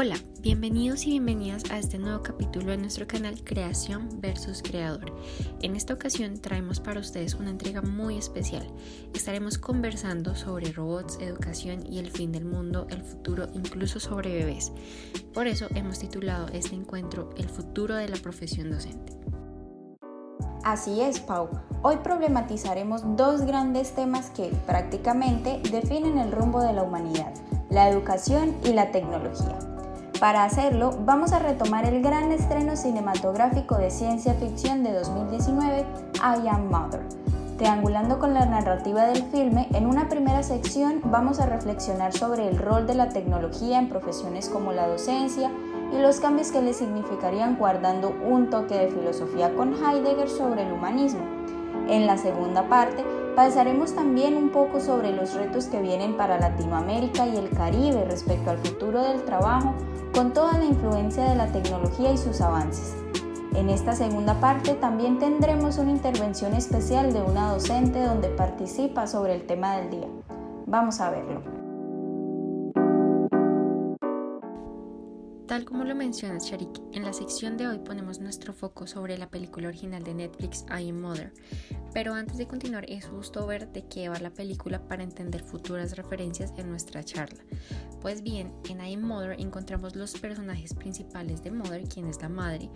Hola, bienvenidos y bienvenidas a este nuevo capítulo de nuestro canal Creación versus Creador. En esta ocasión traemos para ustedes una entrega muy especial. Estaremos conversando sobre robots, educación y el fin del mundo, el futuro, incluso sobre bebés. Por eso hemos titulado este encuentro El futuro de la profesión docente. Así es, Pau. Hoy problematizaremos dos grandes temas que prácticamente definen el rumbo de la humanidad: la educación y la tecnología. Para hacerlo, vamos a retomar el gran estreno cinematográfico de ciencia ficción de 2019, I Am Mother. Triangulando con la narrativa del filme, en una primera sección vamos a reflexionar sobre el rol de la tecnología en profesiones como la docencia y los cambios que le significarían, guardando un toque de filosofía con Heidegger sobre el humanismo. En la segunda parte, pasaremos también un poco sobre los retos que vienen para Latinoamérica y el Caribe respecto al futuro del trabajo, con toda la influencia de la tecnología y sus avances. En esta segunda parte también tendremos una intervención especial de una docente donde participa sobre el tema del día. Vamos a verlo. Tal como lo mencionas, Sharik, en la sección de hoy ponemos nuestro foco sobre la película original de Netflix, I Am Mother. Pero antes de continuar, es justo ver de qué va la película para entender futuras referencias en nuestra charla. Pues bien, en I Am Mother encontramos los personajes principales de Mother, quien es la madre.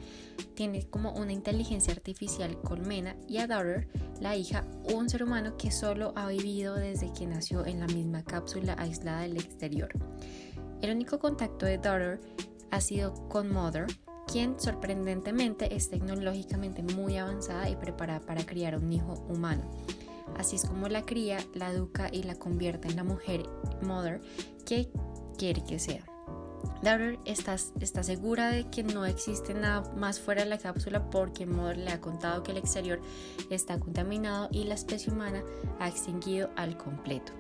Tiene como una inteligencia artificial colmena, y a Daughter, la hija, un ser humano que solo ha vivido desde que nació en la misma cápsula aislada del exterior. El único contacto de Daughter ha sido con Mother, quien sorprendentemente es tecnológicamente muy avanzada y preparada para criar un hijo humano. Así es como la cría, la educa y la convierte en la mujer Mother que quiere que sea. Daughter está segura de que no existe nada más fuera de la cápsula porque Mother le ha contado que el exterior está contaminado y la especie humana ha extinguido al completo.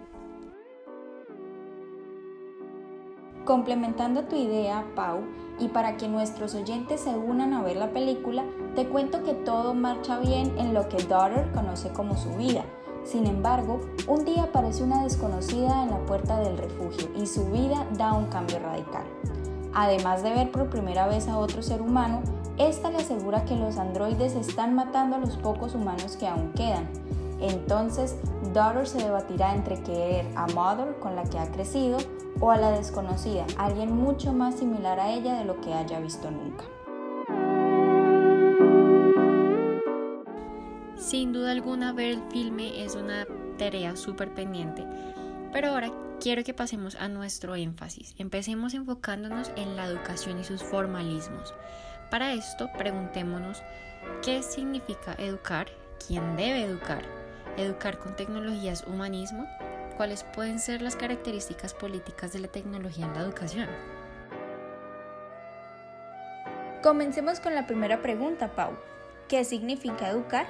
Complementando tu idea, Pau, y para que nuestros oyentes se unan a ver la película, te cuento que todo marcha bien en lo que Daughter conoce como su vida. Sin embargo, un día aparece una desconocida en la puerta del refugio y su vida da un cambio radical. Además de ver por primera vez a otro ser humano, esta le asegura que los androides están matando a los pocos humanos que aún quedan. Entonces, Daughter se debatirá entre querer a Mother, con la que ha crecido, o a la desconocida, alguien mucho más similar a ella de lo que haya visto nunca. Sin duda alguna, ver el filme es una tarea súper pendiente, pero ahora quiero que pasemos a nuestro énfasis. Empecemos enfocándonos en la educación y sus formalismos. Para esto, preguntémonos qué significa educar, quién debe educar, educar con tecnologías, humanismo. ¿Cuáles pueden ser las características políticas de la tecnología en la educación? Comencemos con la primera pregunta, Pau. ¿Qué significa educar?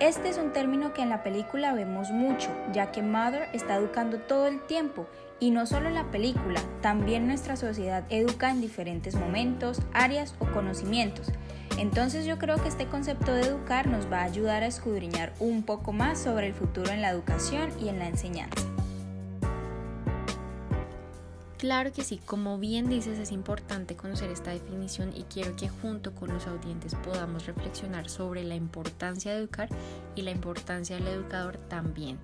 Este es un término que en la película vemos mucho, ya que Mother está educando todo el tiempo, y no solo en la película, también nuestra sociedad educa en diferentes momentos, áreas o conocimientos. Entonces yo creo que este concepto de educar nos va a ayudar a escudriñar un poco más sobre el futuro en la educación y en la enseñanza. Claro que sí, como bien dices, es importante conocer esta definición y quiero que junto con los audientes podamos reflexionar sobre la importancia de educar y la importancia del educador también.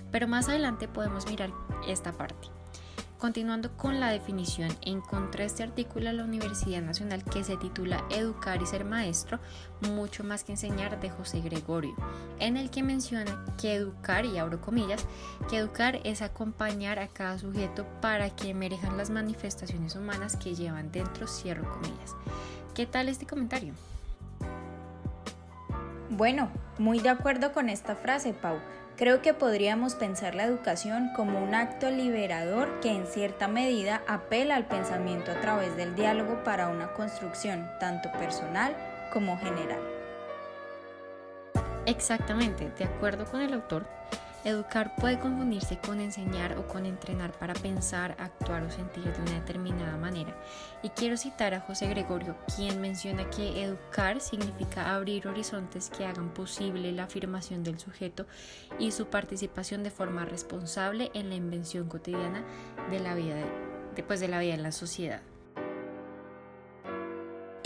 Pero más adelante podemos mirar esta parte. Continuando con la definición, encontré este artículo en la Universidad Nacional que se titula Educar y ser maestro, mucho más que enseñar, de José Gregorio, en el que menciona que educar, y abro comillas, que educar es acompañar a cada sujeto para que emerjan las manifestaciones humanas que llevan dentro, cierro comillas. ¿Qué tal este comentario? Bueno, muy de acuerdo con esta frase, Pau. Creo que podríamos pensar la educación como un acto liberador que en cierta medida apela al pensamiento a través del diálogo para una construcción tanto personal como general. Exactamente, de acuerdo con el autor, educar puede confundirse con enseñar o con entrenar para pensar, actuar o sentir de una determinada manera. Y quiero citar a José Gregorio, quien menciona que educar significa abrir horizontes que hagan posible la afirmación del sujeto y su participación de forma responsable en la invención cotidiana de la vida en la sociedad.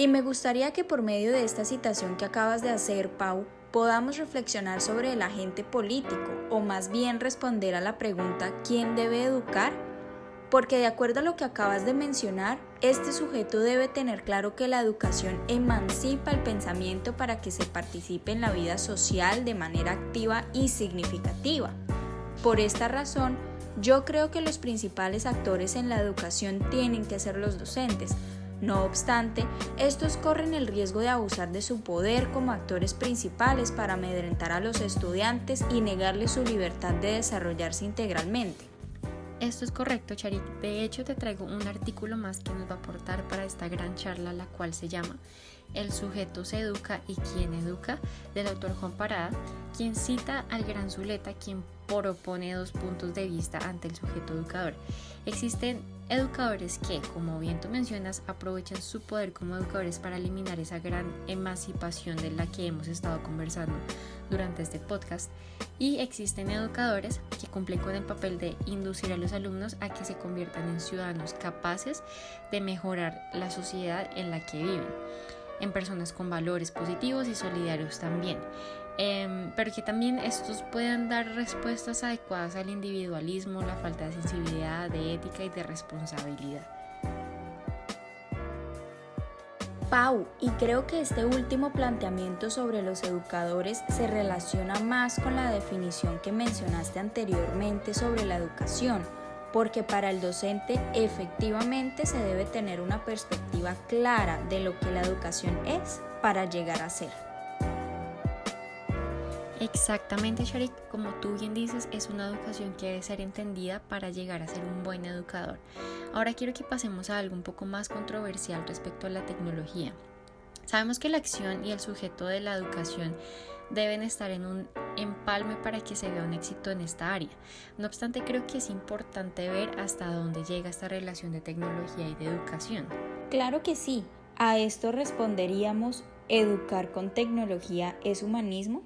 Y me gustaría que por medio de esta citación que acabas de hacer, Pau, podamos reflexionar sobre el agente político, o más bien responder a la pregunta ¿quién debe educar? Porque de acuerdo a lo que acabas de mencionar, este sujeto debe tener claro que la educación emancipa el pensamiento para que se participe en la vida social de manera activa y significativa. Por esta razón, yo creo que los principales actores en la educación tienen que ser los docentes. No obstante, estos corren el riesgo de abusar de su poder como actores principales para amedrentar a los estudiantes y negarles su libertad de desarrollarse integralmente. Esto es correcto, Charik. De hecho, te traigo un artículo más que nos va a aportar para esta gran charla, la cual se llama El sujeto se educa y quién educa, del autor Juan Parada, quien cita al gran Zuleta, quien propone dos puntos de vista ante el sujeto educador. Existen educadores que, como bien tú mencionas, aprovechan su poder como educadores para eliminar esa gran emancipación de la que hemos estado conversando durante este podcast, y existen educadores que cumplen con el papel de inducir a los alumnos a que se conviertan en ciudadanos capaces de mejorar la sociedad en la que viven, en personas con valores positivos y solidarios también, pero que también estos puedan dar respuestas adecuadas al individualismo, la falta de sensibilidad, de ética y de responsabilidad. Pau, y creo que este último planteamiento sobre los educadores se relaciona más con la definición que mencionaste anteriormente sobre la educación, porque para el docente efectivamente se debe tener una perspectiva clara de lo que la educación es para llegar a ser. Exactamente, Sharik, como tú bien dices, es una educación que debe ser entendida para llegar a ser un buen educador. Ahora quiero que pasemos a algo un poco más controversial respecto a la tecnología. Sabemos que la acción y el sujeto de la educación deben estar en un empalme para que se vea un éxito en esta área. No obstante, creo que es importante ver hasta dónde llega esta relación de tecnología y de educación. Claro que sí. A esto responderíamos, ¿educar con tecnología es humanismo?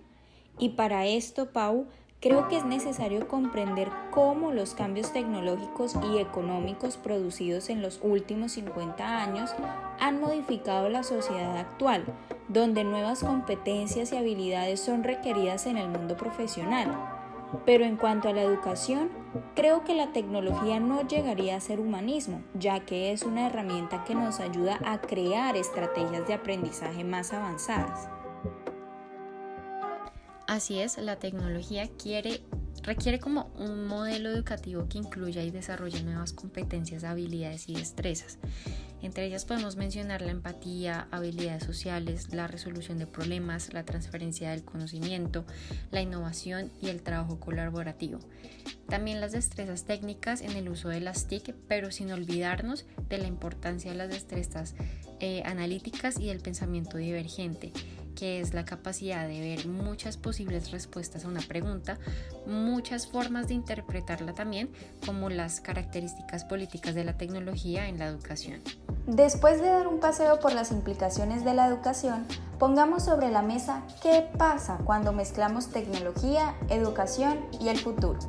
Y para esto, Pau, creo que es necesario comprender cómo los cambios tecnológicos y económicos producidos en los últimos 50 años han modificado la sociedad actual, donde nuevas competencias y habilidades son requeridas en el mundo profesional. Pero en cuanto a la educación, creo que la tecnología no llegaría a ser humanismo, ya que es una herramienta que nos ayuda a crear estrategias de aprendizaje más avanzadas. Así es, la tecnología requiere como un modelo educativo que incluya y desarrolle nuevas competencias, habilidades y destrezas. Entre ellas podemos mencionar la empatía, habilidades sociales, la resolución de problemas, la transferencia del conocimiento, la innovación y el trabajo colaborativo. También las destrezas técnicas en el uso de las TIC, pero sin olvidarnos de la importancia de las destrezas analíticas y del pensamiento divergente, que es la capacidad de ver muchas posibles respuestas a una pregunta, muchas formas de interpretarla también, como las características políticas de la tecnología en la educación. Después de dar un paseo por las implicaciones de la educación, pongamos sobre la mesa qué pasa cuando mezclamos tecnología, educación y el futuro.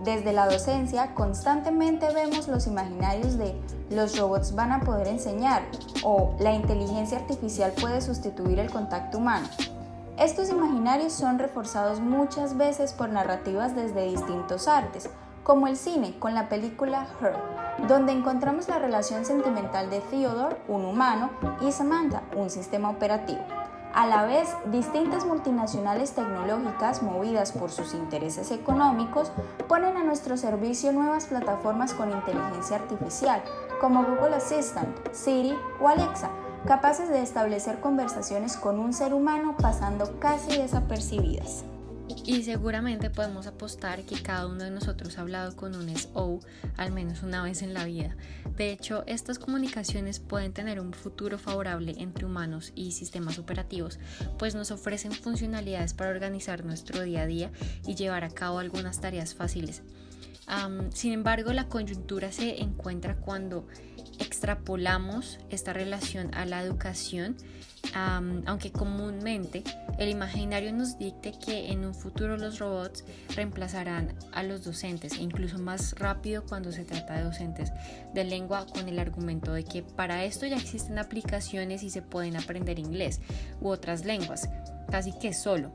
Desde la docencia constantemente vemos los imaginarios de los robots van a poder enseñar o la inteligencia artificial puede sustituir el contacto humano. Estos imaginarios son reforzados muchas veces por narrativas desde distintos artes, como el cine con la película Her, donde encontramos la relación sentimental de Theodore, un humano, y Samantha, un sistema operativo. A la vez, distintas multinacionales tecnológicas movidas por sus intereses económicos ponen a nuestro servicio nuevas plataformas con inteligencia artificial como Google Assistant, Siri o Alexa, capaces de establecer conversaciones con un ser humano pasando casi desapercibidas. Y seguramente podemos apostar que cada uno de nosotros ha hablado con un SO al menos una vez en la vida. De hecho, estas comunicaciones pueden tener un futuro favorable entre humanos y sistemas operativos, pues nos ofrecen funcionalidades para organizar nuestro día a día y llevar a cabo algunas tareas fáciles. Sin embargo, la coyuntura se encuentra cuando extrapolamos esta relación a la educación aunque comúnmente el imaginario nos dicte que en un futuro los robots reemplazarán a los docentes e incluso más rápido cuando se trata de docentes de lengua, con el argumento de que para esto ya existen aplicaciones y se pueden aprender inglés u otras lenguas, casi que solo.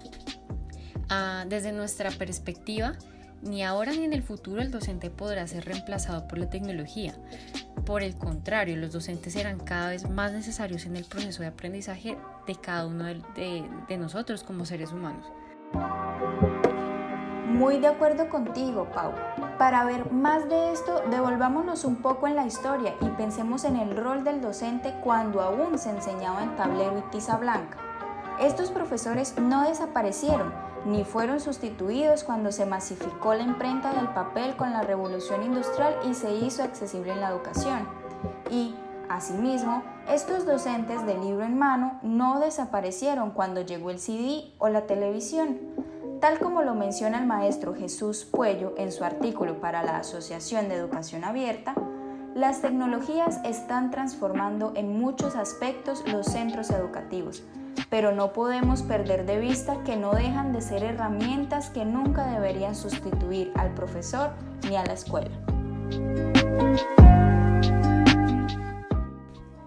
Desde nuestra perspectiva, ni ahora ni en el futuro el docente podrá ser reemplazado por la tecnología. Por el contrario, los docentes serán cada vez más necesarios en el proceso de aprendizaje de cada uno de nosotros como seres humanos. Muy de acuerdo contigo, Pau. Para ver más de esto, devolvámonos un poco en la historia y pensemos en el rol del docente cuando aún se enseñaba en tablero y tiza blanca. Estos profesores no desaparecieron, ni fueron sustituidos cuando se masificó la imprenta del papel con la revolución industrial y se hizo accesible en la educación. Y, asimismo, estos docentes de libro en mano no desaparecieron cuando llegó el CD o la televisión. Tal como lo menciona el maestro Jesús Puello en su artículo para la Asociación de Educación Abierta, las tecnologías están transformando en muchos aspectos los centros educativos, pero no podemos perder de vista que no dejan de ser herramientas que nunca deberían sustituir al profesor ni a la escuela.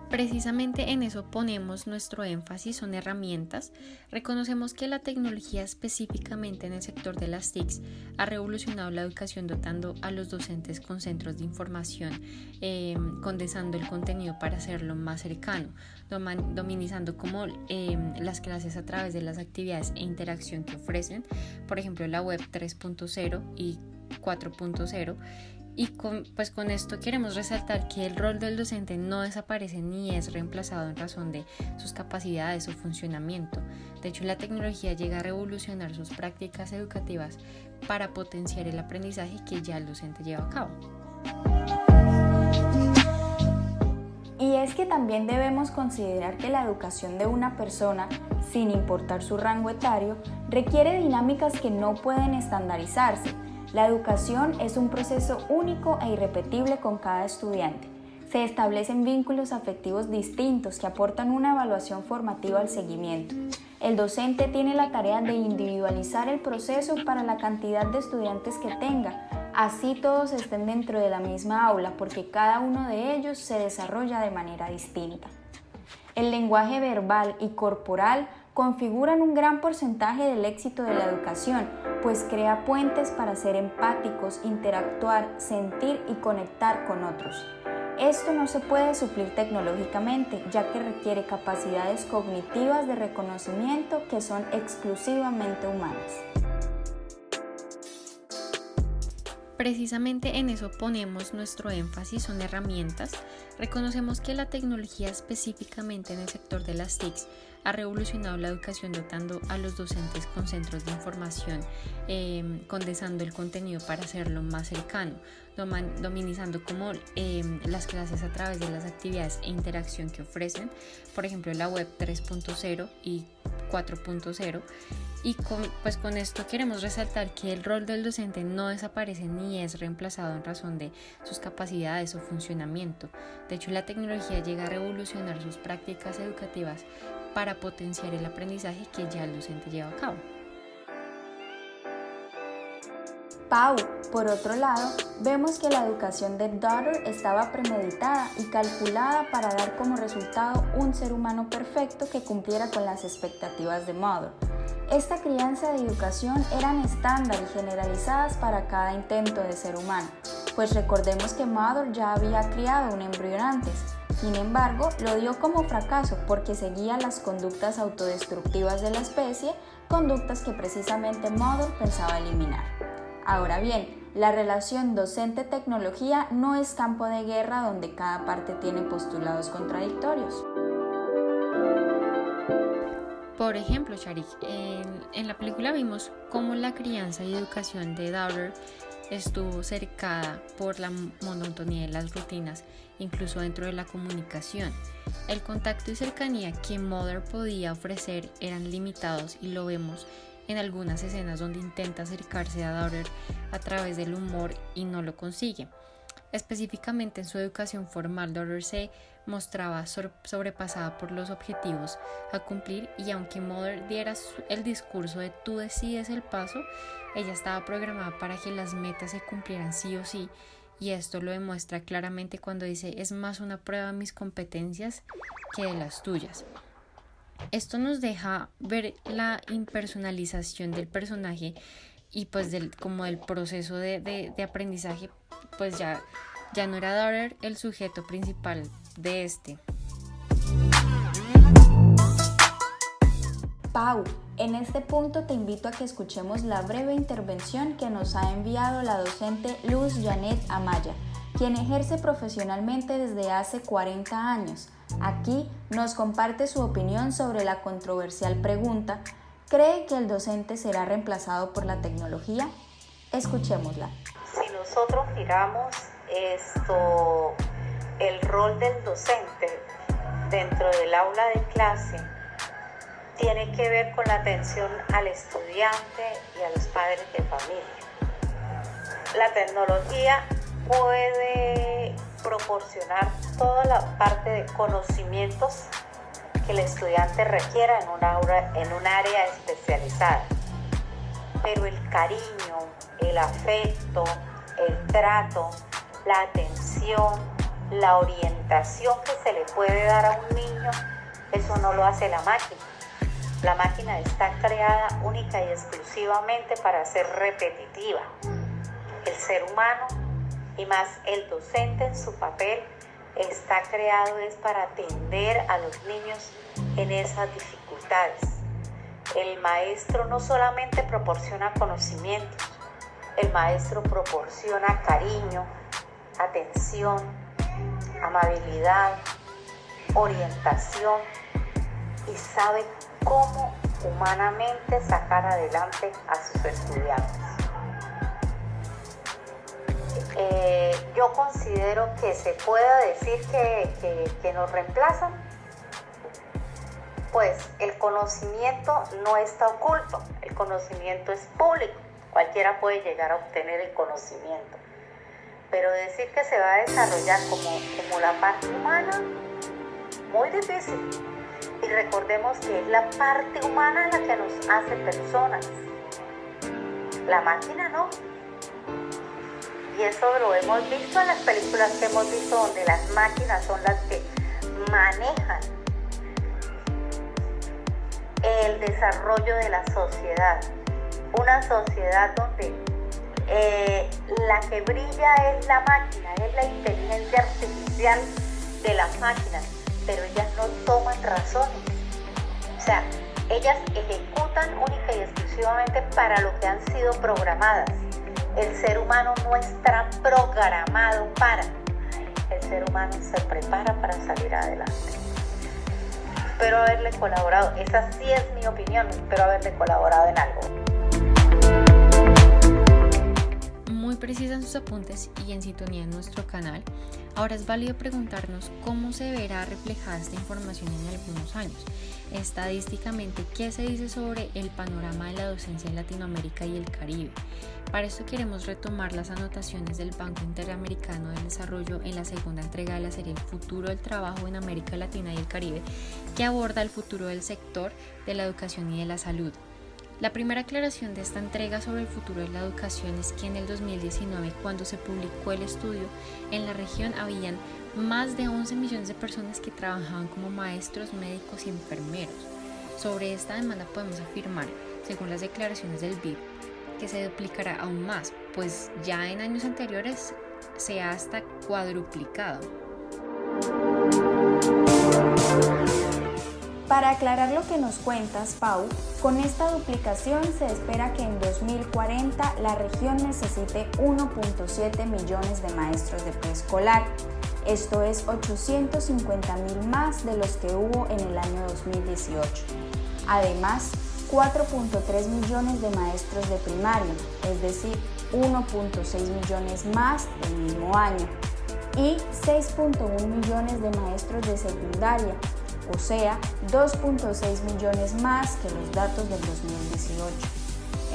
Precisamente en eso ponemos nuestro énfasis, son herramientas. Reconocemos que la tecnología, específicamente en el sector de las TICs, ha revolucionado la educación dotando a los docentes con centros de información, condensando el contenido para hacerlo más cercano, dominizando como las clases a través de las actividades e interacción que ofrecen, por ejemplo la web 3.0 y 4.0. Y con esto queremos resaltar que el rol del docente no desaparece ni es reemplazado en razón de sus capacidades o funcionamiento. De hecho, la tecnología llega a revolucionar sus prácticas educativas para potenciar el aprendizaje que ya el docente lleva a cabo. Y es que también debemos considerar que la educación de una persona, sin importar su rango etario, requiere dinámicas que no pueden estandarizarse. La educación es un proceso único e irrepetible con cada estudiante. Se establecen vínculos afectivos distintos que aportan una evaluación formativa al seguimiento. El docente tiene la tarea de individualizar el proceso para la cantidad de estudiantes que tenga, así todos estén dentro de la misma aula, porque cada uno de ellos se desarrolla de manera distinta. El lenguaje verbal y corporal configuran un gran porcentaje del éxito de la educación, pues crea puentes para ser empáticos, interactuar, sentir y conectar con otros. Esto no se puede suplir tecnológicamente, ya que requiere capacidades cognitivas de reconocimiento que son exclusivamente humanas. Precisamente en eso ponemos nuestro énfasis, son herramientas. Reconocemos que la tecnología, específicamente en el sector de las TICs, ha revolucionado la educación dotando a los docentes con centros de información, condensando el contenido para hacerlo más cercano, dominizando como las clases a través de las actividades e interacción que ofrecen, por ejemplo la web 3.0 y 4.0. Y con esto queremos resaltar que el rol del docente no desaparece ni es reemplazado en razón de sus capacidades o funcionamiento. De hecho, la tecnología llega a revolucionar sus prácticas educativas para potenciar el aprendizaje que ya el docente lleva a cabo. Pau, por otro lado, vemos que la educación de Daughter estaba premeditada y calculada para dar como resultado un ser humano perfecto que cumpliera con las expectativas de Mother. Esta crianza de educación eran estándar y generalizadas para cada intento de ser humano, pues recordemos que Mother ya había criado un embrión antes. Sin embargo, lo dio como fracaso porque seguía las conductas autodestructivas de la especie, conductas que precisamente Mother pensaba eliminar. Ahora bien, la relación docente-tecnología no es campo de guerra donde cada parte tiene postulados contradictorios. Por ejemplo, Sharik, en la película vimos cómo la crianza y educación de Daughter estuvo cercada por la monotonía de las rutinas, incluso dentro de la comunicación. El contacto y cercanía que Mother podía ofrecer eran limitados y lo vemos en algunas escenas donde intenta acercarse a Daughter a través del humor y no lo consigue. Específicamente en su educación formal, Daughter se mostraba sobrepasada por los objetivos a cumplir, y aunque Mother diera el discurso de tú decides el paso, ella estaba programada para que las metas se cumplieran sí o sí, y esto lo demuestra claramente cuando dice es más una prueba de mis competencias que de las tuyas. Esto nos deja ver la impersonalización del personaje y pues como del proceso de aprendizaje, pues ya no era Daughter el sujeto principal de este. Pau, en este punto te invito a que escuchemos la breve intervención que nos ha enviado la docente Luz Janet Amaya, quien ejerce profesionalmente desde hace 40 años. Aquí nos comparte su opinión sobre la controversial pregunta: ¿cree que el docente será reemplazado por la tecnología? Escuchémosla. Si nosotros miramos el rol del docente dentro del aula de clase, tiene que ver con la atención al estudiante y a los padres de familia. La tecnología puede proporcionar toda la parte de conocimientos que el estudiante requiera en un área especializada, pero el cariño, el afecto, el trato, la atención, la orientación que se le puede dar a un niño, eso no lo hace la máquina. La máquina está creada única y exclusivamente para ser repetitiva. El ser humano, y más el docente en su papel, está creado es para atender a los niños en esas dificultades. El maestro no solamente proporciona conocimientos, el maestro proporciona cariño, atención, amabilidad, orientación, y sabe cómo humanamente sacar adelante a sus estudiantes. Yo considero que se pueda decir que nos reemplazan. Pues el conocimiento no está oculto, el conocimiento es público, cualquiera puede llegar a obtener el conocimiento, pero decir que se va a desarrollar como la parte humana, muy difícil. Y recordemos que es la parte humana la que nos hace personas, la máquina no. Y eso lo hemos visto en las películas que hemos visto, donde las máquinas son las que manejan el desarrollo de la sociedad. Una sociedad donde la que brilla es la máquina, es la inteligencia artificial de las máquinas, pero ellas no toman razones. O sea, ellas ejecutan única y exclusivamente para lo que han sido programadas. El ser humano no está programado para. El ser humano se prepara para salir adelante. Espero haberle colaborado, esa sí es mi opinión, espero haberle colaborado en algo. Muy precisa en sus apuntes y en sintonía en nuestro canal. Ahora es válido preguntarnos cómo se verá reflejada esta información en algunos años. Estadísticamente, ¿qué se dice sobre el panorama de la docencia en Latinoamérica y el Caribe? Para esto queremos retomar las anotaciones del Banco Interamericano del Desarrollo en la segunda entrega de la serie El futuro del trabajo en América Latina y el Caribe, que aborda el futuro del sector de la educación y de la salud. La primera aclaración de esta entrega sobre el futuro de la educación es que en el 2019, cuando se publicó el estudio, en la región habían más de 11 millones de personas que trabajaban como maestros, médicos y enfermeros. Sobre esta demanda podemos afirmar, según las declaraciones del BID, que se duplicará aún más, pues ya en años anteriores se ha hasta cuadruplicado. Para aclarar lo que nos cuentas, Pau, con esta duplicación se espera que en 2040 la región necesite 1.7 millones de maestros de preescolar. Esto es 850,000 más de los que hubo en el año 2018. Además, 4.3 millones de maestros de primaria, es decir, 1.6 millones más el mismo año, y 6.1 millones de maestros de secundaria, o sea, 2.6 millones más que los datos del 2018.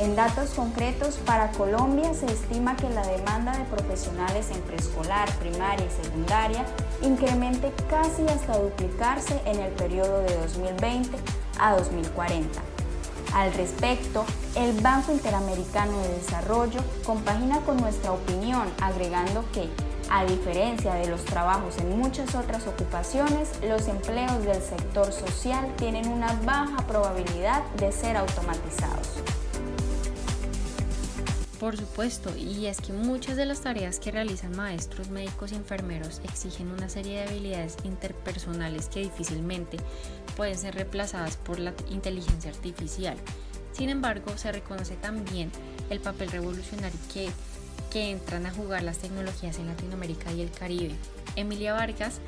En datos concretos, para Colombia se estima que la demanda de profesionales en preescolar, primaria y secundaria incremente casi hasta duplicarse en el periodo de 2020 a 2040. Al respecto, el Banco Interamericano de Desarrollo compagina con nuestra opinión, agregando que, a diferencia de los trabajos en muchas otras ocupaciones, los empleos del sector social tienen una baja probabilidad de ser automatizados. Por supuesto, y es que muchas de las tareas que realizan maestros, médicos y enfermeros exigen una serie de habilidades interpersonales que difícilmente pueden ser reemplazadas por la inteligencia artificial. Sin embargo, se reconoce también el papel revolucionario que entran a jugar las tecnologías en Latinoamérica y el Caribe. Emilia Vargas,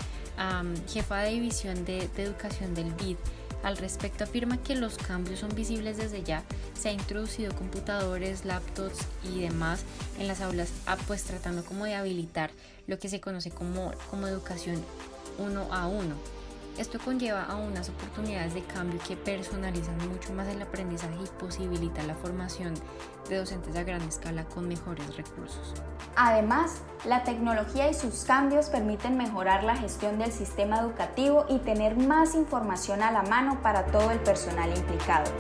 jefa de división de educación del BID, al respecto afirma que los cambios son visibles desde ya. Se ha introducido computadores, laptops y demás en las aulas, pues tratando como de habilitar lo que se conoce como educación 1 a 1. Esto conlleva a unas oportunidades de cambio que personalizan mucho más el aprendizaje y posibilita la formación de docentes a gran escala con mejores recursos. Además, la tecnología y sus cambios permiten mejorar la gestión del sistema educativo y tener más información a la mano para todo el personal implicado,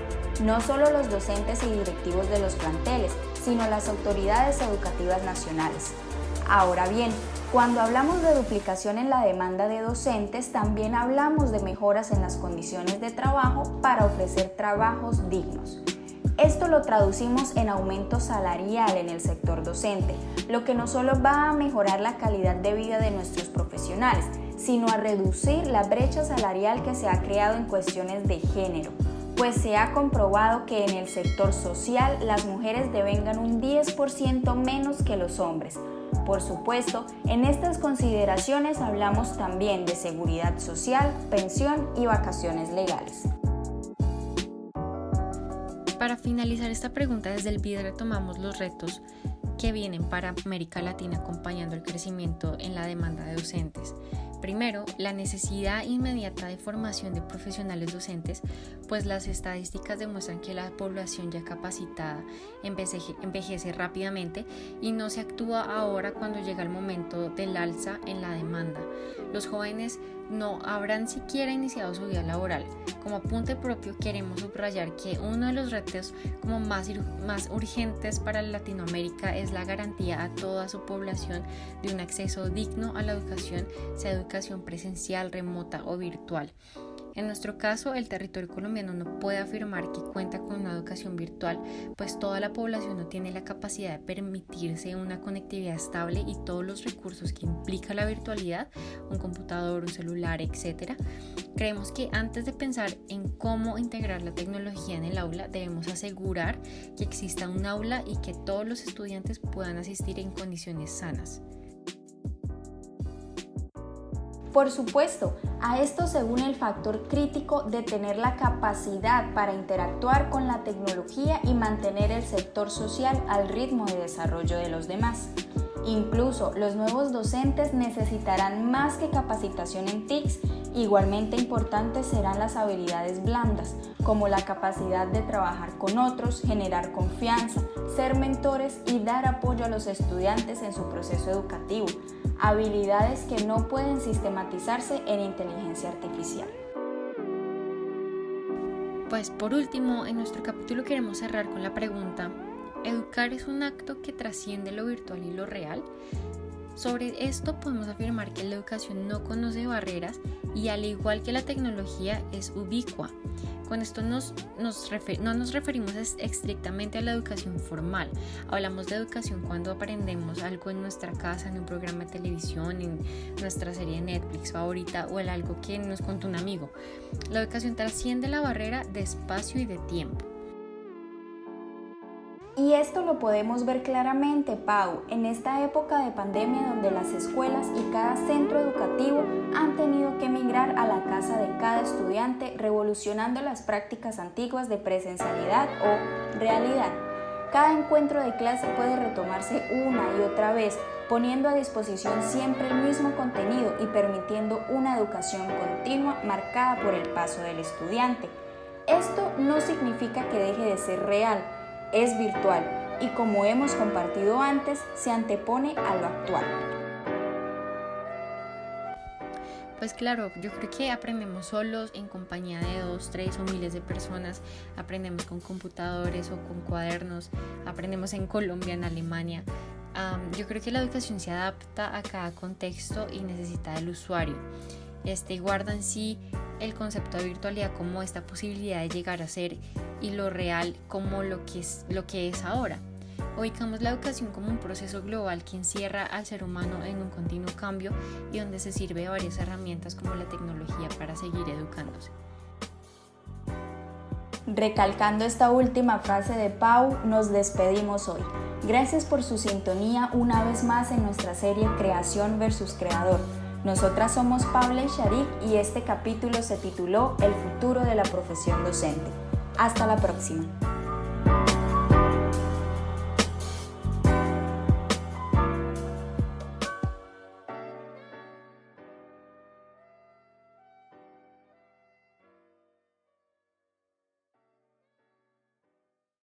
no solo los docentes y directivos de los planteles, sino las autoridades educativas nacionales. Ahora bien, cuando hablamos de duplicación en la demanda de docentes, también hablamos de mejoras en las condiciones de trabajo para ofrecer trabajos dignos. Esto lo traducimos en aumento salarial en el sector docente, lo que no solo va a mejorar la calidad de vida de nuestros profesionales, sino a reducir la brecha salarial que se ha creado en cuestiones de género, pues se ha comprobado que en el sector social las mujeres devengan un 10% menos que los hombres. Por supuesto, en estas consideraciones hablamos también de seguridad social, pensión y vacaciones legales. Para finalizar esta pregunta, desde el BID retomamos los retos que vienen para América Latina acompañando el crecimiento en la demanda de docentes. Primero, la necesidad inmediata de formación de profesionales docentes, pues las estadísticas demuestran que la población ya capacitada envejece rápidamente y no se actúa ahora cuando llega el momento del alza en la demanda. Los jóvenes no habrán siquiera iniciado su vida laboral. Como apunte propio, queremos subrayar que uno de los retos como más urgentes para Latinoamérica es la garantía a toda su población de un acceso digno a la educación, sea educación presencial, remota o virtual. En nuestro caso, el territorio colombiano no puede afirmar que cuenta con una educación virtual, pues toda la población no tiene la capacidad de permitirse una conectividad estable y todos los recursos que implica la virtualidad, un computador, un celular, etc. Creemos que antes de pensar en cómo integrar la tecnología en el aula, debemos asegurar que exista un aula y que todos los estudiantes puedan asistir en condiciones sanas. Por supuesto, a esto se une el factor crítico de tener la capacidad para interactuar con la tecnología y mantener el sector social al ritmo de desarrollo de los demás. Incluso los nuevos docentes necesitarán más que capacitación en TICs, igualmente importantes serán las habilidades blandas, como la capacidad de trabajar con otros, generar confianza, ser mentores y dar apoyo a los estudiantes en su proceso educativo, habilidades que no pueden sistematizarse en inteligencia artificial. Pues por último, en nuestro capítulo queremos cerrar con la pregunta: ¿educar es un acto que trasciende lo virtual y lo real? Sobre esto podemos afirmar que la educación no conoce barreras y, al igual que la tecnología, es ubicua. Con esto no nos referimos estrictamente a la educación formal. Hablamos de educación cuando aprendemos algo en nuestra casa, en un programa de televisión, en nuestra serie de Netflix favorita o en algo que nos contó un amigo. La educación trasciende la barrera de espacio y de tiempo. Y esto lo podemos ver claramente, Pau, en esta época de pandemia donde las escuelas y cada centro educativo han tenido que migrar a la casa de cada estudiante, revolucionando las prácticas antiguas de presencialidad o realidad. Cada encuentro de clase puede retomarse una y otra vez, poniendo a disposición siempre el mismo contenido y permitiendo una educación continua marcada por el paso del estudiante. Esto no significa que deje de ser real, es virtual y, como hemos compartido antes, se antepone a lo actual. Pues claro, yo creo que aprendemos solos, en compañía de 2, 3 o miles de personas, aprendemos con computadores o con cuadernos, aprendemos en Colombia, en Alemania. Yo creo que la educación se adapta a cada contexto y necesita del usuario. Guarda en sí el concepto de virtualidad como esta posibilidad de llegar a ser y lo real como lo que es ahora. Ubicamos la educación como un proceso global que encierra al ser humano en un continuo cambio y donde se sirve de varias herramientas como la tecnología para seguir educándose. Recalcando esta última frase de Pau, nos despedimos hoy. Gracias por su sintonía una vez más en nuestra serie Creación versus Creador. Nosotras somos Paula y Sharik y este capítulo se tituló El futuro de la profesión docente. Hasta la próxima.